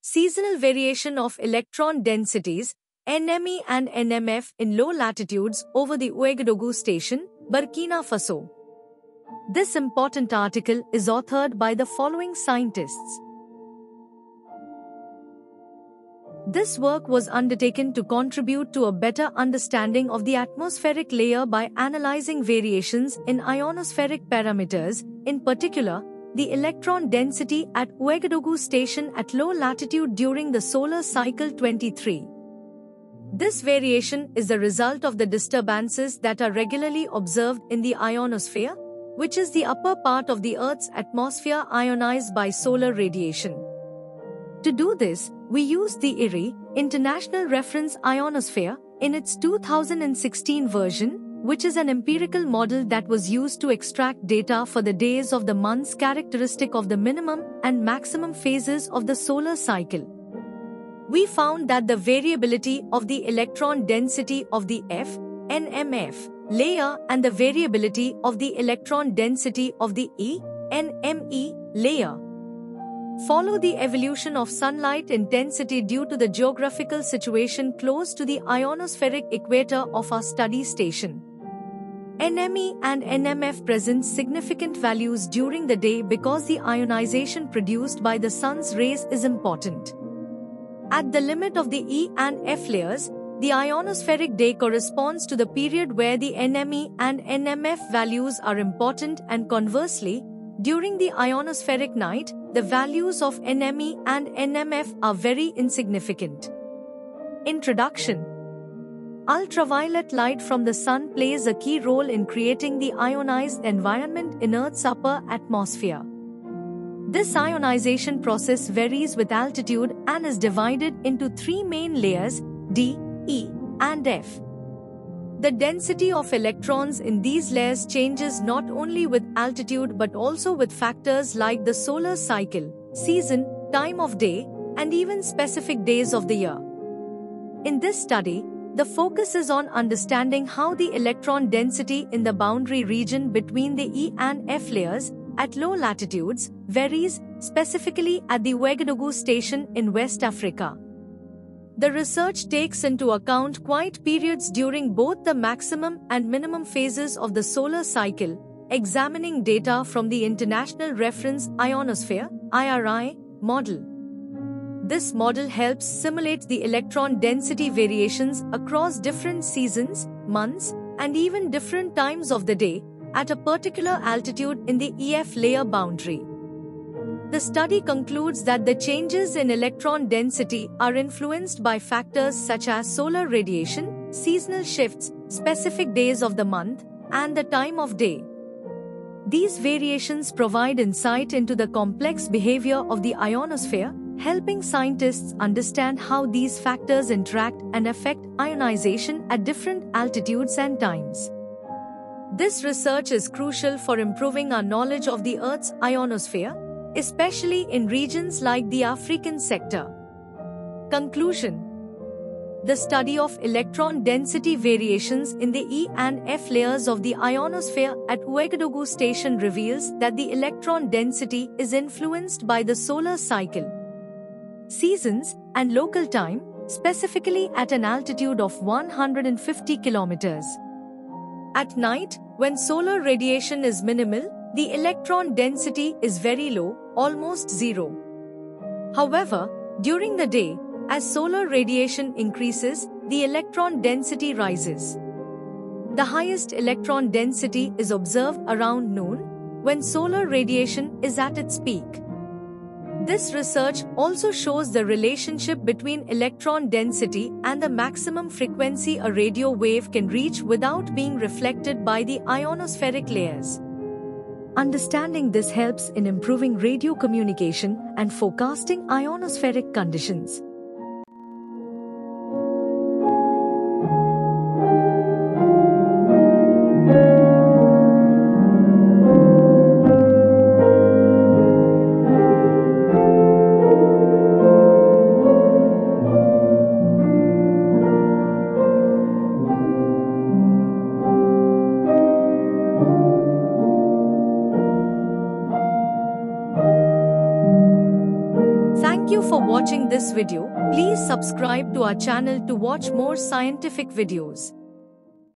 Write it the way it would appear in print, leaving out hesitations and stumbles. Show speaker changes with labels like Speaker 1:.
Speaker 1: seasonal variation of electron densities, NME and NMF in low latitudes over the Ouagadougou station, Burkina Faso. This important article is authored by the following scientists. This work was undertaken to contribute to a better understanding of the atmospheric layer by analyzing variations in ionospheric parameters, in particular, the electron density at Ouagadougou station at low latitude during the solar cycle 23. This variation is the result of the disturbances that are regularly observed in the ionosphere, which is the upper part of the Earth's atmosphere ionized by solar radiation. To do this, we used the IRI, International Reference Ionosphere, in its 2016 version, which is an empirical model that was used to extract data for the days of the months characteristic of the minimum and maximum phases of the solar cycle. We found that the variability of the electron density of the NMF layer and the variability of the electron density of the NME layer follow the evolution of sunlight intensity due to the geographical situation close to the ionospheric equator of our study station. NME and NMF present significant values during the day because the ionization produced by the sun's rays is important. At the limit of the E and F layers, the ionospheric day corresponds to the period where the NME and NMF values are important, and conversely, during the ionospheric night, the values of NME and NMF are very insignificant. Introduction. Ultraviolet light from the sun plays a key role in creating the ionized environment in Earth's upper atmosphere. This ionization process varies with altitude and is divided into three main layers, D, E, and F. The density of electrons in these layers changes not only with altitude but also with factors like the solar cycle, season, time of day, and even specific days of the year. In this study, the focus is on understanding how the electron density in the boundary region between the E and F layers, at low latitudes, varies, specifically at the Ouagadougou station in West Africa. The research takes into account quiet periods during both the maximum and minimum phases of the solar cycle, examining data from the International Reference Ionosphere (IRI) model. This model helps simulate the electron density variations across different seasons, months, and even different times of the day, at a particular altitude in the EF layer boundary. The study concludes that the changes in electron density are influenced by factors such as solar radiation, seasonal shifts, specific days of the month, and the time of day. These variations provide insight into the complex behavior of the ionosphere, helping scientists understand how these factors interact and affect ionization at different altitudes and times. This research is crucial for improving our knowledge of the Earth's ionosphere, especially in regions like the African sector. Conclusion. The study of electron density variations in the E and F layers of the ionosphere at Ouagadougou station reveals that the electron density is influenced by the solar cycle, seasons, and local time, specifically at an altitude of 150 kilometers. At night, when solar radiation is minimal, the electron density is very low, almost zero. However, during the day, as solar radiation increases, the electron density rises. The highest electron density is observed around noon, when solar radiation is at its peak. This research also shows the relationship between electron density and the maximum frequency a radio wave can reach without being reflected by the ionospheric layers. Understanding this helps in improving radio communication and forecasting ionospheric conditions. Thank you for watching. watching this video. Please subscribe to our channel to watch more scientific videos.